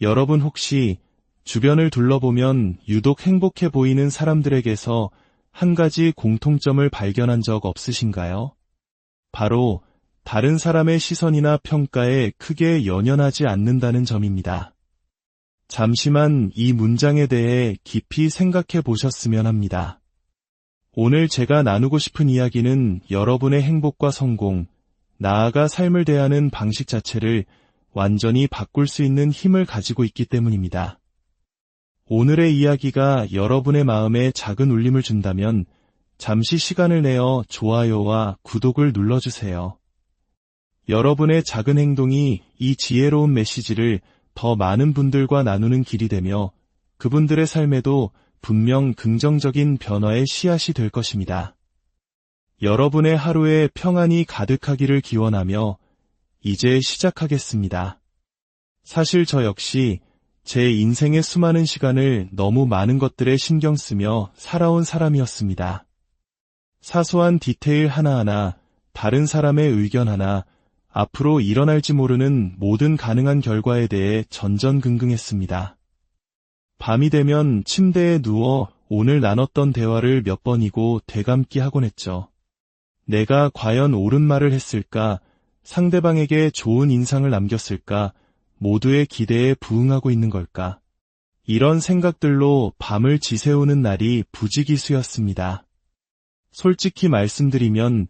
여러분 혹시 주변을 둘러보면 유독 행복해 보이는 사람들에게서 한 가지 공통점을 발견한 적 없으신가요? 바로 다른 사람의 시선이나 평가에 크게 연연하지 않는다는 점입니다. 잠시만 이 문장에 대해 깊이 생각해 보셨으면 합니다. 오늘 제가 나누고 싶은 이야기는 여러분의 행복과 성공, 나아가 삶을 대하는 방식 자체를 완전히 바꿀 수 있는 힘을 가지고 있기 때문입니다. 오늘의 이야기가 여러분의 마음에 작은 울림을 준다면 잠시 시간을 내어 좋아요와 구독을 눌러주세요. 여러분의 작은 행동이 이 지혜로운 메시지를 더 많은 분들과 나누는 길이 되며 그분들의 삶에도 분명 긍정적인 변화의 씨앗이 될 것입니다. 여러분의 하루에 평안이 가득하기를 기원하며 이제 시작하겠습니다. 사실 저 역시 제 인생의 수많은 시간을 너무 많은 것들에 신경 쓰며 살아온 사람이었습니다. 사소한 디테일 하나하나, 다른 사람의 의견 하나, 앞으로 일어날지 모르는 모든 가능한 결과에 대해 전전긍긍했습니다. 밤이 되면 침대에 누워 오늘 나눴던 대화를 몇 번이고 되감기 하곤 했죠. 내가 과연 옳은 말을 했을까? 상대방에게 좋은 인상을 남겼을까? 모두의 기대에 부응하고 있는 걸까? 이런 생각들로 밤을 지새우는 날이 부지기수였습니다. 솔직히 말씀드리면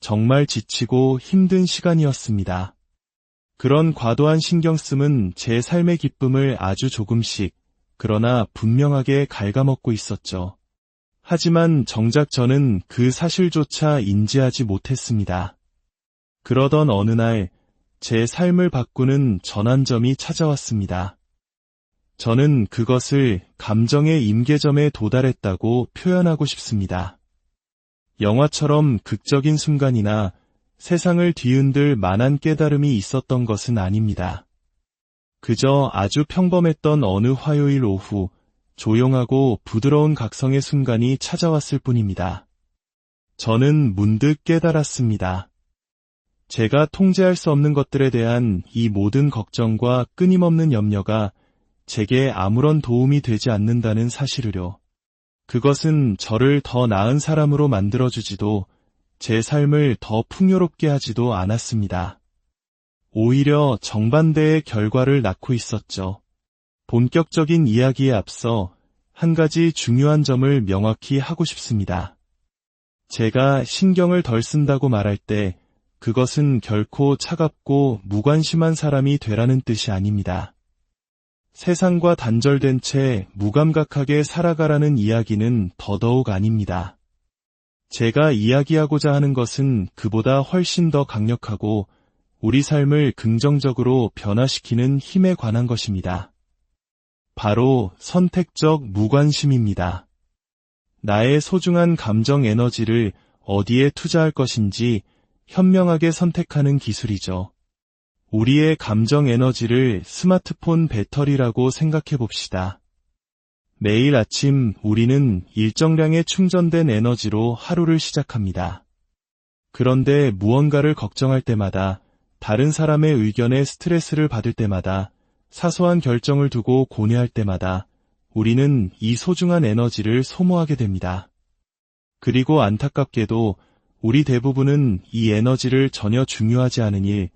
정말 지치고 힘든 시간이었습니다. 그런 과도한 신경씀은 제 삶의 기쁨을 아주 조금씩, 그러나 분명하게 갉아먹고 있었죠. 하지만 정작 저는 그 사실조차 인지하지 못했습니다. 그러던 어느 날, 제 삶을 바꾸는 전환점이 찾아왔습니다. 저는 그것을 감정의 임계점에 도달했다고 표현하고 싶습니다. 영화처럼 극적인 순간이나 세상을 뒤흔들 만한 깨달음이 있었던 것은 아닙니다. 그저 아주 평범했던 어느 화요일 오후, 조용하고 부드러운 각성의 순간이 찾아왔을 뿐입니다. 저는 문득 깨달았습니다. 제가 통제할 수 없는 것들에 대한 이 모든 걱정과 끊임없는 염려가 제게 아무런 도움이 되지 않는다는 사실을요. 그것은 저를 더 나은 사람으로 만들어주지도 제 삶을 더 풍요롭게 하지도 않았습니다. 오히려 정반대의 결과를 낳고 있었죠. 본격적인 이야기에 앞서 한 가지 중요한 점을 명확히 하고 싶습니다. 제가 신경을 덜 쓴다고 말할 때 그것은 결코 차갑고 무관심한 사람이 되라는 뜻이 아닙니다. 세상과 단절된 채 무감각하게 살아가라는 이야기는 더더욱 아닙니다. 제가 이야기하고자 하는 것은 그보다 훨씬 더 강력하고 우리 삶을 긍정적으로 변화시키는 힘에 관한 것입니다. 바로 선택적 무관심입니다. 나의 소중한 감정 에너지를 어디에 투자할 것인지 현명하게 선택하는 기술이죠. 우리의 감정 에너지를 스마트폰 배터리라고 생각해 봅시다. 매일 아침 우리는 일정량의 충전된 에너지로 하루를 시작합니다. 그런데 무언가를 걱정할 때마다, 다른 사람의 의견에 스트레스를 받을 때마다, 사소한 결정을 두고 고뇌할 때마다 우리는 이 소중한 에너지를 소모하게 됩니다. 그리고 안타깝게도 우리 대부분은 이 에너지를 전혀 중요하지 않은 일,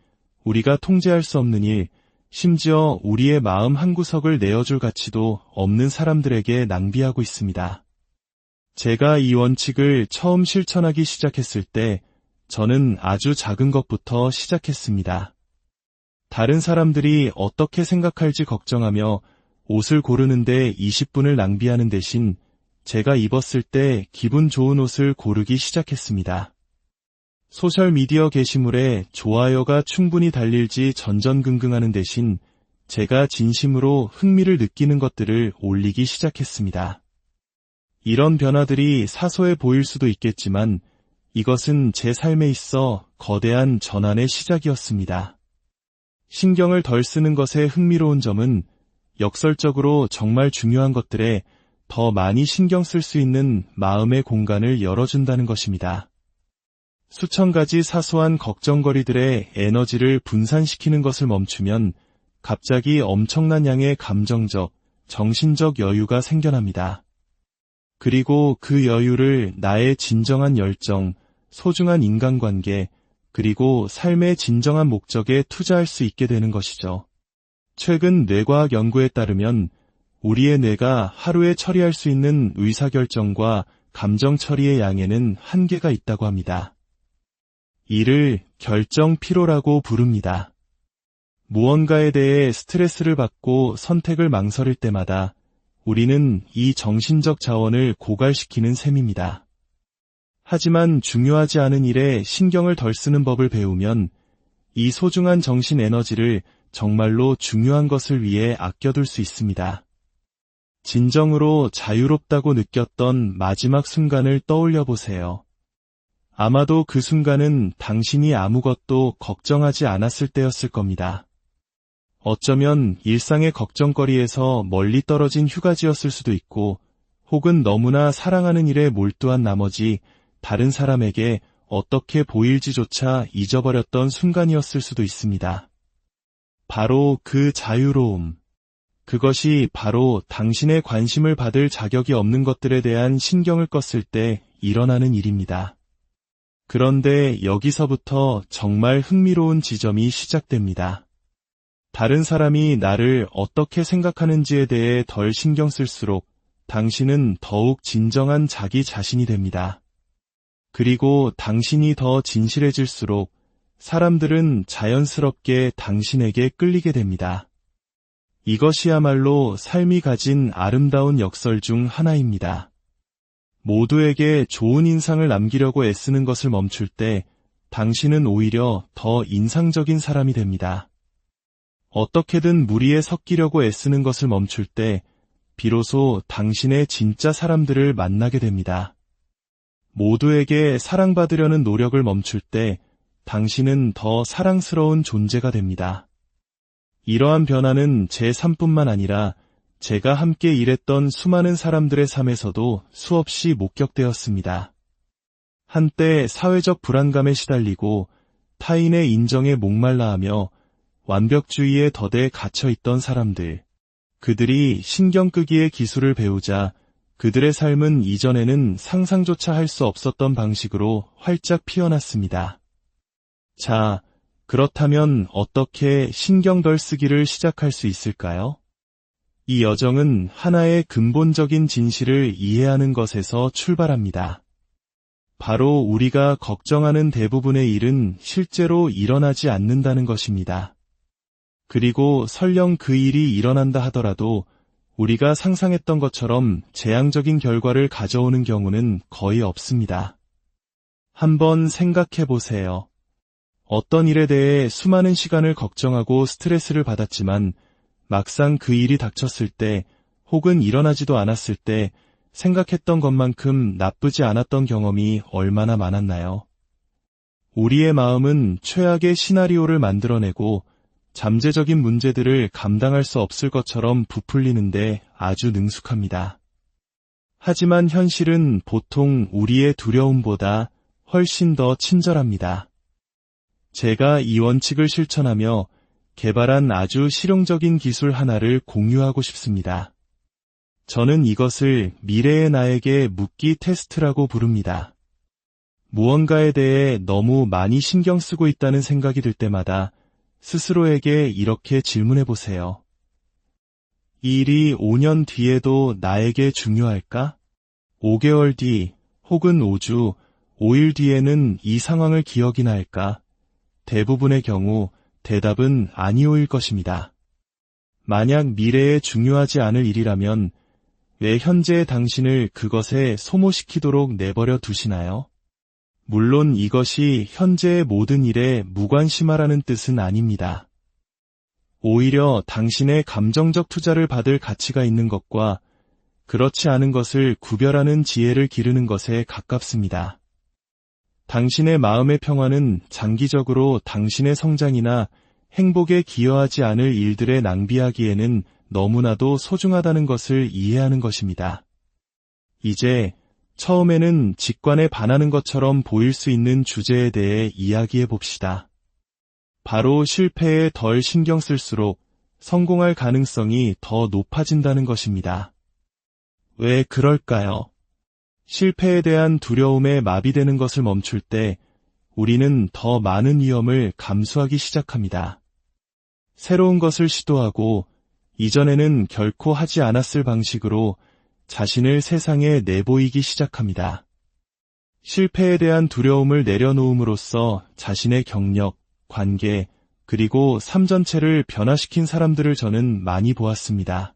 우리가 통제할 수 없는 일, 심지어 우리의 마음 한구석을 내어줄 가치도 없는 사람들에게 낭비하고 있습니다. 제가 이 원칙을 처음 실천하기 시작했을 때 저는 아주 작은 것부터 시작했습니다. 다른 사람들이 어떻게 생각할지 걱정하며 옷을 고르는데 20분을 낭비하는 대신 제가 입었을 때 기분 좋은 옷을 고르기 시작했습니다. 소셜미디어 게시물에 좋아요가 충분히 달릴지 전전긍긍하는 대신 제가 진심으로 흥미를 느끼는 것들을 올리기 시작했습니다. 이런 변화들이 사소해 보일 수도 있겠지만 이것은 제 삶에 있어 거대한 전환의 시작이었습니다. 신경을 덜 쓰는 것의 흥미로운 점은 역설적으로 정말 중요한 것들에 더 많이 신경 쓸 수 있는 마음의 공간을 열어준다는 것입니다. 수천 가지 사소한 걱정거리들의 에너지를 분산시키는 것을 멈추면 갑자기 엄청난 양의 감정적, 정신적 여유가 생겨납니다. 그리고 그 여유를 나의 진정한 열정, 소중한 인간관계, 그리고 삶의 진정한 목적에 투자할 수 있게 되는 것이죠. 최근 뇌과학 연구에 따르면 우리의 뇌가 하루에 처리할 수 있는 의사결정과 감정 처리의 양에는 한계가 있다고 합니다. 이를 결정 피로라고 부릅니다. 무언가에 대해 스트레스를 받고 선택을 망설일 때마다 우리는 이 정신적 자원을 고갈시키는 셈입니다. 하지만 중요하지 않은 일에 신경을 덜 쓰는 법을 배우면 이 소중한 정신 에너지를 정말로 중요한 것을 위해 아껴둘 수 있습니다. 진정으로 자유롭다고 느꼈던 마지막 순간을 떠올려 보세요. 아마도 그 순간은 당신이 아무것도 걱정하지 않았을 때였을 겁니다. 어쩌면 일상의 걱정거리에서 멀리 떨어진 휴가지였을 수도 있고, 혹은 너무나 사랑하는 일에 몰두한 나머지 다른 사람에게 어떻게 보일지조차 잊어버렸던 순간이었을 수도 있습니다. 바로 그 자유로움. 그것이 바로 당신의 관심을 받을 자격이 없는 것들에 대한 신경을 껐을 때 일어나는 일입니다. 그런데 여기서부터 정말 흥미로운 지점이 시작됩니다. 다른 사람이 나를 어떻게 생각하는지에 대해 덜 신경 쓸수록 당신은 더욱 진정한 자기 자신이 됩니다. 그리고 당신이 더 진실해질수록 사람들은 자연스럽게 당신에게 끌리게 됩니다. 이것이야말로 삶이 가진 아름다운 역설 중 하나입니다. 모두에게 좋은 인상을 남기려고 애쓰는 것을 멈출 때 당신은 오히려 더 인상적인 사람이 됩니다. 어떻게든 무리에 섞이려고 애쓰는 것을 멈출 때 비로소 당신의 진짜 사람들을 만나게 됩니다. 모두에게 사랑받으려는 노력을 멈출 때 당신은 더 사랑스러운 존재가 됩니다. 이러한 변화는 제 삶뿐만 아니라 제가 함께 일했던 수많은 사람들의 삶에서도 수없이 목격되었습니다. 한때 사회적 불안감에 시달리고 타인의 인정에 목말라하며 완벽주의에 덫에 갇혀있던 사람들. 그들이 신경 끄기의 기술을 배우자 그들의 삶은 이전에는 상상조차 할 수 없었던 방식으로 활짝 피어났습니다. 자, 그렇다면 어떻게 신경 덜 쓰기를 시작할 수 있을까요? 이 여정은 하나의 근본적인 진실을 이해하는 것에서 출발합니다. 바로 우리가 걱정하는 대부분의 일은 실제로 일어나지 않는다는 것입니다. 그리고 설령 그 일이 일어난다 하더라도 우리가 상상했던 것처럼 재앙적인 결과를 가져오는 경우는 거의 없습니다. 한번 생각해 보세요. 어떤 일에 대해 수많은 시간을 걱정하고 스트레스를 받았지만 막상 그 일이 닥쳤을 때 혹은 일어나지도 않았을 때 생각했던 것만큼 나쁘지 않았던 경험이 얼마나 많았나요? 우리의 마음은 최악의 시나리오를 만들어내고 잠재적인 문제들을 감당할 수 없을 것처럼 부풀리는데 아주 능숙합니다. 하지만 현실은 보통 우리의 두려움보다 훨씬 더 친절합니다. 제가 이 원칙을 실천하며 개발한 아주 실용적인 기술 하나를 공유하고 싶습니다. 저는 이것을 미래의 나에게 묻기 테스트라고 부릅니다. 무언가에 대해 너무 많이 신경 쓰고 있다는 생각이 들 때마다 스스로에게 이렇게 질문해 보세요. 이 일이 5년 뒤에도 나에게 중요할까? 5개월 뒤, 혹은 5주, 5일 뒤에는 이 상황을 기억이나 할까? 대부분의 경우 대답은 아니오일 것입니다. 만약 미래에 중요하지 않을 일이라면 왜 현재의 당신을 그것에 소모시키도록 내버려 두시나요? 물론 이것이 현재의 모든 일에 무관심하라는 뜻은 아닙니다. 오히려 당신의 감정적 투자를 받을 가치가 있는 것과 그렇지 않은 것을 구별하는 지혜를 기르는 것에 가깝습니다. 당신의 마음의 평화는 장기적으로 당신의 성장이나 행복에 기여하지 않을 일들에 낭비하기에는 너무나도 소중하다는 것을 이해하는 것입니다. 이제 처음에는 직관에 반하는 것처럼 보일 수 있는 주제에 대해 이야기해 봅시다. 바로 실패에 덜 신경 쓸수록 성공할 가능성이 더 높아진다는 것입니다. 왜 그럴까요? 실패에 대한 두려움에 마비되는 것을 멈출 때 우리는 더 많은 위험을 감수하기 시작합니다. 새로운 것을 시도하고 이전에는 결코 하지 않았을 방식으로 자신을 세상에 내보이기 시작합니다. 실패에 대한 두려움을 내려놓음으로써 자신의 경력, 관계, 그리고 삶 전체를 변화시킨 사람들을 저는 많이 보았습니다.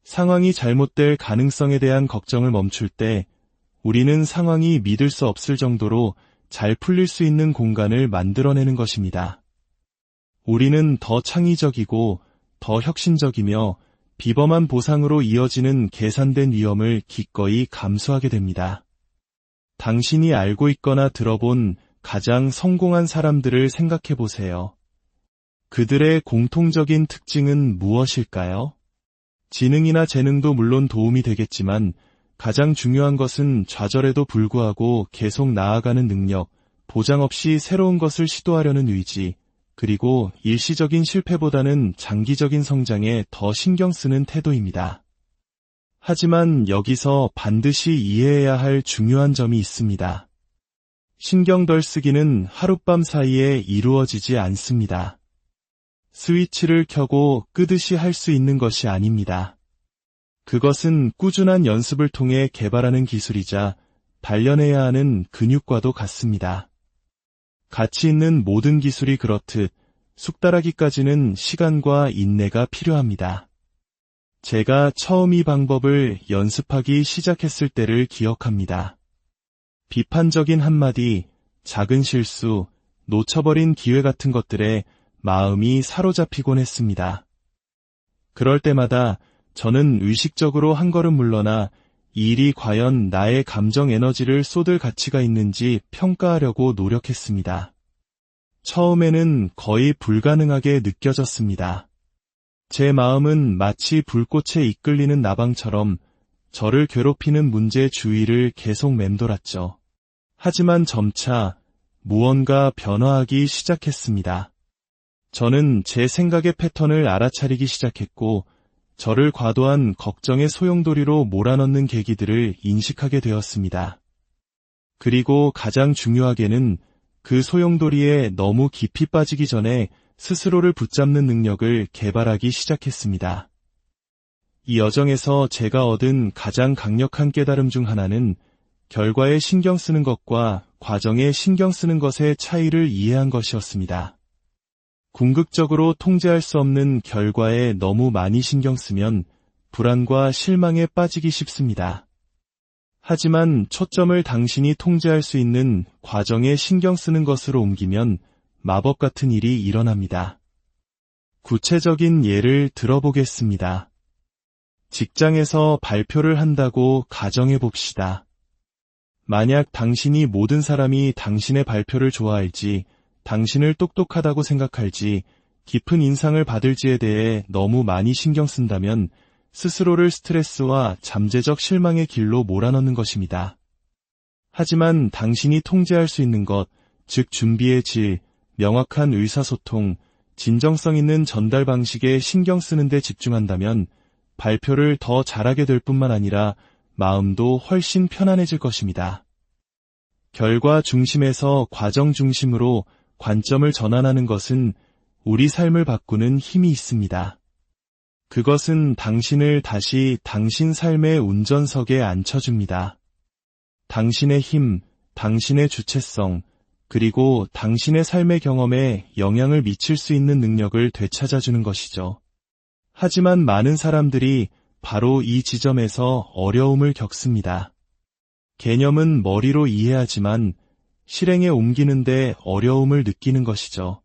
상황이 잘못될 가능성에 대한 걱정을 멈출 때 우리는 상황이 믿을 수 없을 정도로 잘 풀릴 수 있는 공간을 만들어내는 것입니다. 우리는 더 창의적이고 더 혁신적이며 비범한 보상으로 이어지는 계산된 위험을 기꺼이 감수하게 됩니다. 당신이 알고 있거나 들어본 가장 성공한 사람들을 생각해 보세요. 그들의 공통적인 특징은 무엇일까요? 지능이나 재능도 물론 도움이 되겠지만 가장 중요한 것은 좌절에도 불구하고 계속 나아가는 능력, 보장 없이 새로운 것을 시도하려는 의지, 그리고 일시적인 실패보다는 장기적인 성장에 더 신경 쓰는 태도입니다. 하지만 여기서 반드시 이해해야 할 중요한 점이 있습니다. 신경 덜 쓰기는 하룻밤 사이에 이루어지지 않습니다. 스위치를 켜고 끄듯이 할 수 있는 것이 아닙니다. 그것은 꾸준한 연습을 통해 개발하는 기술이자 단련해야 하는 근육과도 같습니다. 가치 있는 모든 기술이 그렇듯 숙달하기까지는 시간과 인내가 필요합니다. 제가 처음 이 방법을 연습하기 시작했을 때를 기억합니다. 비판적인 한마디, 작은 실수, 놓쳐버린 기회 같은 것들에 마음이 사로잡히곤 했습니다. 그럴 때마다 저는 의식적으로 한 걸음 물러나 이 일이 과연 나의 감정 에너지를 쏟을 가치가 있는지 평가하려고 노력했습니다. 처음에는 거의 불가능하게 느껴졌습니다. 제 마음은 마치 불꽃에 이끌리는 나방처럼 저를 괴롭히는 문제 주위를 계속 맴돌았죠. 하지만 점차 무언가 변화하기 시작했습니다. 저는 제 생각의 패턴을 알아차리기 시작했고 저를 과도한 걱정의 소용돌이로 몰아넣는 계기들을 인식하게 되었습니다. 그리고 가장 중요하게는 그 소용돌이에 너무 깊이 빠지기 전에 스스로를 붙잡는 능력을 개발하기 시작했습니다. 이 여정에서 제가 얻은 가장 강력한 깨달음 중 하나는 결과에 신경 쓰는 것과 과정에 신경 쓰는 것의 차이를 이해한 것이었습니다. 궁극적으로 통제할 수 없는 결과에 너무 많이 신경 쓰면 불안과 실망에 빠지기 쉽습니다. 하지만 초점을 당신이 통제할 수 있는 과정에 신경 쓰는 것으로 옮기면 마법 같은 일이 일어납니다. 구체적인 예를 들어보겠습니다. 직장에서 발표를 한다고 가정해 봅시다. 만약 당신이 모든 사람이 당신의 발표를 좋아할지, 당신을 똑똑하다고 생각할지, 깊은 인상을 받을지에 대해 너무 많이 신경 쓴다면 스스로를 스트레스와 잠재적 실망의 길로 몰아넣는 것입니다. 하지만 당신이 통제할 수 있는 것, 즉 준비의 질, 명확한 의사소통, 진정성 있는 전달 방식에 신경 쓰는 데 집중한다면 발표를 더 잘하게 될 뿐만 아니라 마음도 훨씬 편안해질 것입니다. 결과 중심에서 과정 중심으로 관점을 전환하는 것은 우리 삶을 바꾸는 힘이 있습니다. 그것은 당신을 다시 당신 삶의 운전석에 앉혀줍니다. 당신의 힘, 당신의 주체성, 그리고 당신의 삶의 경험에 영향을 미칠 수 있는 능력을 되찾아주는 것이죠. 하지만 많은 사람들이 바로 이 지점에서 어려움을 겪습니다. 개념은 머리로 이해하지만 실행에 옮기는데 어려움을 느끼는 것이죠.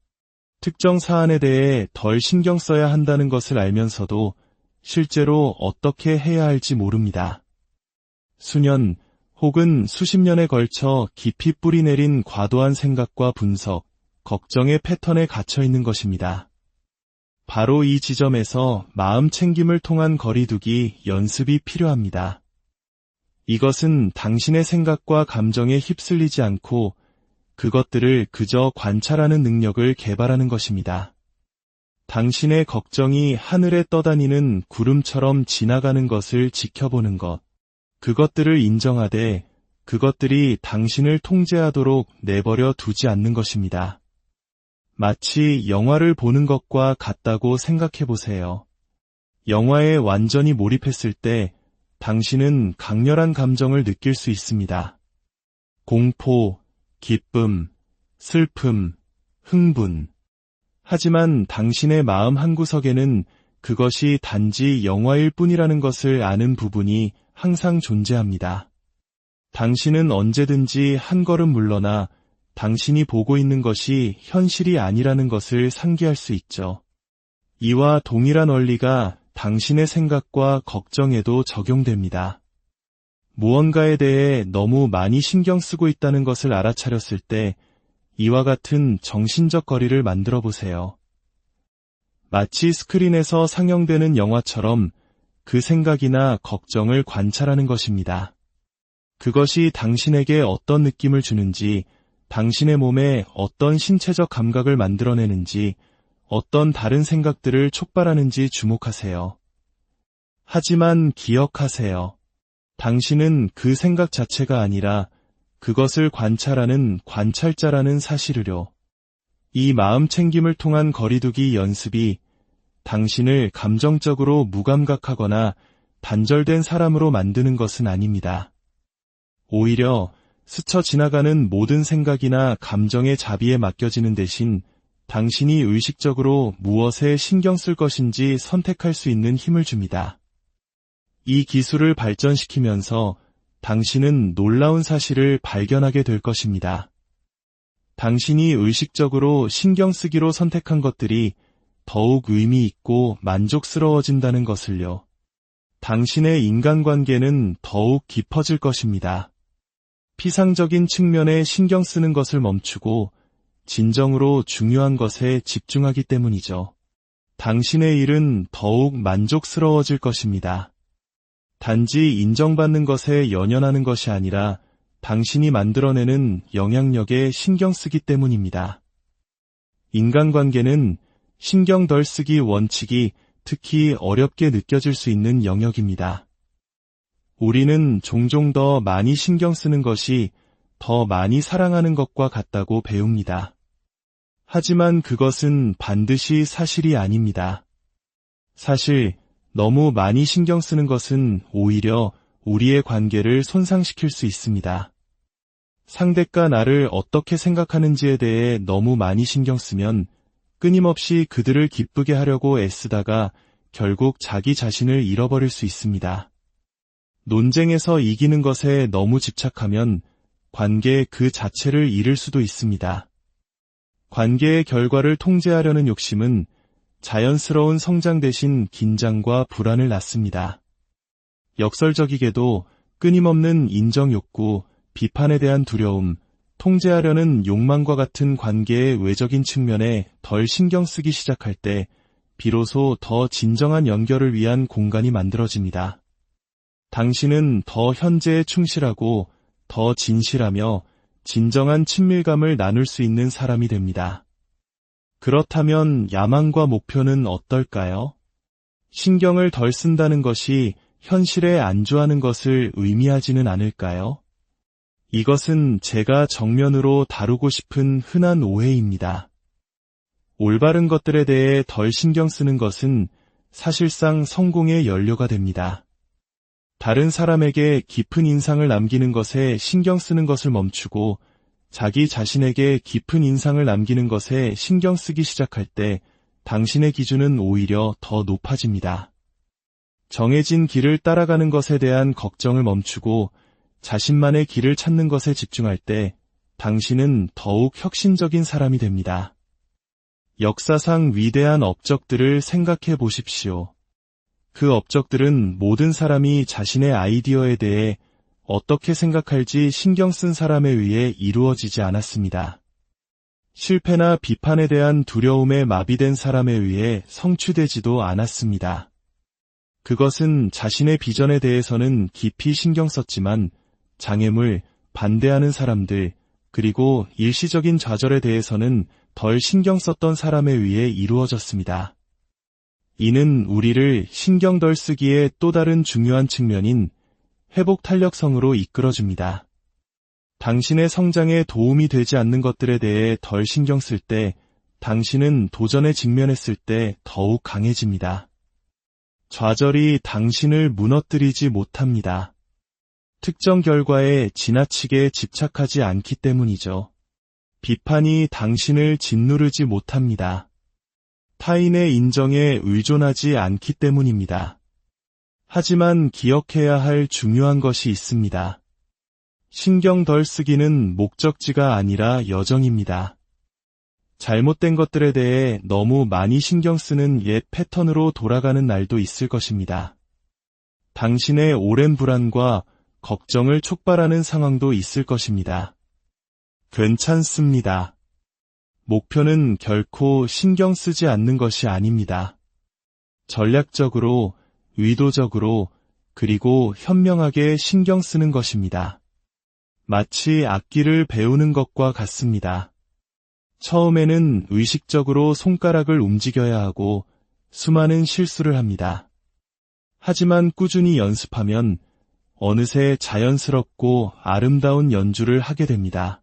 특정 사안에 대해 덜 신경 써야 한다는 것을 알면서도 실제로 어떻게 해야 할지 모릅니다. 수년 혹은 수십 년에 걸쳐 깊이 뿌리내린 과도한 생각과 분석, 걱정의 패턴에 갇혀 있는 것입니다. 바로 이 지점에서 마음 챙김을 통한 거리두기 연습이 필요합니다. 이것은 당신의 생각과 감정에 휩쓸리지 않고 그것들을 그저 관찰하는 능력을 개발하는 것입니다. 당신의 걱정이 하늘에 떠다니는 구름처럼 지나가는 것을 지켜보는 것. 그것들을 인정하되 그것들이 당신을 통제하도록 내버려 두지 않는 것입니다. 마치 영화를 보는 것과 같다고 생각해 보세요. 영화에 완전히 몰입했을 때 당신은 강렬한 감정을 느낄 수 있습니다. 공포, 기쁨, 슬픔, 흥분. 하지만 당신의 마음 한구석에는 그것이 단지 영화일 뿐이라는 것을 아는 부분이 항상 존재합니다. 당신은 언제든지 한 걸음 물러나 당신이 보고 있는 것이 현실이 아니라는 것을 상기할 수 있죠. 이와 동일한 원리가 당신의 생각과 걱정에도 적용됩니다. 무언가에 대해 너무 많이 신경 쓰고 있다는 것을 알아차렸을 때 이와 같은 정신적 거리를 만들어 보세요. 마치 스크린에서 상영되는 영화처럼 그 생각이나 걱정을 관찰하는 것입니다. 그것이 당신에게 어떤 느낌을 주는지, 당신의 몸에 어떤 신체적 감각을 만들어내는지, 어떤 다른 생각들을 촉발하는지 주목하세요. 하지만 기억하세요. 당신은 그 생각 자체가 아니라 그것을 관찰하는 관찰자라는 사실을요. 이 마음 챙김을 통한 거리두기 연습이 당신을 감정적으로 무감각하거나 단절된 사람으로 만드는 것은 아닙니다. 오히려 스쳐 지나가는 모든 생각이나 감정의 자비에 맡겨지는 대신 당신이 의식적으로 무엇에 신경 쓸 것인지 선택할 수 있는 힘을 줍니다. 이 기술을 발전시키면서 당신은 놀라운 사실을 발견하게 될 것입니다. 당신이 의식적으로 신경 쓰기로 선택한 것들이 더욱 의미 있고 만족스러워진다는 것을요. 당신의 인간관계는 더욱 깊어질 것입니다. 피상적인 측면에 신경 쓰는 것을 멈추고 진정으로 중요한 것에 집중하기 때문이죠. 당신의 일은 더욱 만족스러워질 것입니다. 단지 인정받는 것에 연연하는 것이 아니라 당신이 만들어내는 영향력에 신경 쓰기 때문입니다. 인간관계는 신경 덜 쓰기 원칙이 특히 어렵게 느껴질 수 있는 영역입니다. 우리는 종종 더 많이 신경 쓰는 것이 더 많이 사랑하는 것과 같다고 배웁니다. 하지만 그것은 반드시 사실이 아닙니다. 사실 너무 많이 신경 쓰는 것은 오히려 우리의 관계를 손상시킬 수 있습니다. 상대가 나를 어떻게 생각하는지에 대해 너무 많이 신경 쓰면 끊임없이 그들을 기쁘게 하려고 애쓰다가 결국 자기 자신을 잃어버릴 수 있습니다. 논쟁에서 이기는 것에 너무 집착하면 관계 그 자체를 잃을 수도 있습니다. 관계의 결과를 통제하려는 욕심은 자연스러운 성장 대신 긴장과 불안을 낳습니다. 역설적이게도 끊임없는 인정 욕구, 비판에 대한 두려움, 통제하려는 욕망과 같은 관계의 외적인 측면에 덜 신경 쓰기 시작할 때 비로소 더 진정한 연결을 위한 공간이 만들어집니다. 당신은 더 현재에 충실하고 더 진실하며 진정한 친밀감을 나눌 수 있는 사람이 됩니다. 그렇다면 야망과 목표는 어떨까요? 신경을 덜 쓴다는 것이 현실에 안주하는 것을 의미하지는 않을까요? 이것은 제가 정면으로 다루고 싶은 흔한 오해입니다. 올바른 것들에 대해 덜 신경 쓰는 것은 사실상 성공의 연료가 됩니다. 다른 사람에게 깊은 인상을 남기는 것에 신경 쓰는 것을 멈추고 자기 자신에게 깊은 인상을 남기는 것에 신경 쓰기 시작할 때 당신의 기준은 오히려 더 높아집니다. 정해진 길을 따라가는 것에 대한 걱정을 멈추고 자신만의 길을 찾는 것에 집중할 때 당신은 더욱 혁신적인 사람이 됩니다. 역사상 위대한 업적들을 생각해 보십시오. 그 업적들은 모든 사람이 자신의 아이디어에 대해 어떻게 생각할지 신경 쓴 사람에 의해 이루어지지 않았습니다. 실패나 비판에 대한 두려움에 마비된 사람에 의해 성취되지도 않았습니다. 그것은 자신의 비전에 대해서는 깊이 신경 썼지만 장애물, 반대하는 사람들, 그리고 일시적인 좌절에 대해서는 덜 신경 썼던 사람에 의해 이루어졌습니다. 이는 우리를 신경 덜 쓰기의 또 다른 중요한 측면인 회복 탄력성으로 이끌어줍니다. 당신의 성장에 도움이 되지 않는 것들에 대해 덜 신경 쓸 때 당신은 도전에 직면했을 때 더욱 강해집니다. 좌절이 당신을 무너뜨리지 못합니다. 특정 결과에 지나치게 집착하지 않기 때문이죠. 비판이 당신을 짓누르지 못합니다. 타인의 인정에 의존하지 않기 때문입니다. 하지만 기억해야 할 중요한 것이 있습니다. 신경 덜 쓰기는 목적지가 아니라 여정입니다. 잘못된 것들에 대해 너무 많이 신경 쓰는 옛 패턴으로 돌아가는 날도 있을 것입니다. 당신의 오랜 불안과 걱정을 촉발하는 상황도 있을 것입니다. 괜찮습니다. 목표는 결코 신경 쓰지 않는 것이 아닙니다. 전략적으로, 의도적으로, 그리고 현명하게 신경 쓰는 것입니다. 마치 악기를 배우는 것과 같습니다. 처음에는 의식적으로 손가락을 움직여야 하고 수많은 실수를 합니다. 하지만 꾸준히 연습하면 어느새 자연스럽고 아름다운 연주를 하게 됩니다.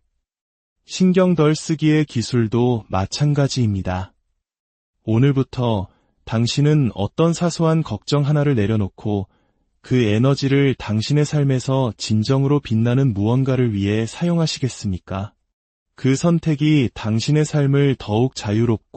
신경 덜 쓰기의 기술도 마찬가지입니다. 오늘부터 당신은 어떤 사소한 걱정 하나를 내려놓고 그 에너지를 당신의 삶에서 진정으로 빛나는 무언가를 위해 사용하시겠습니까? 그 선택이 당신의 삶을 더욱 자유롭고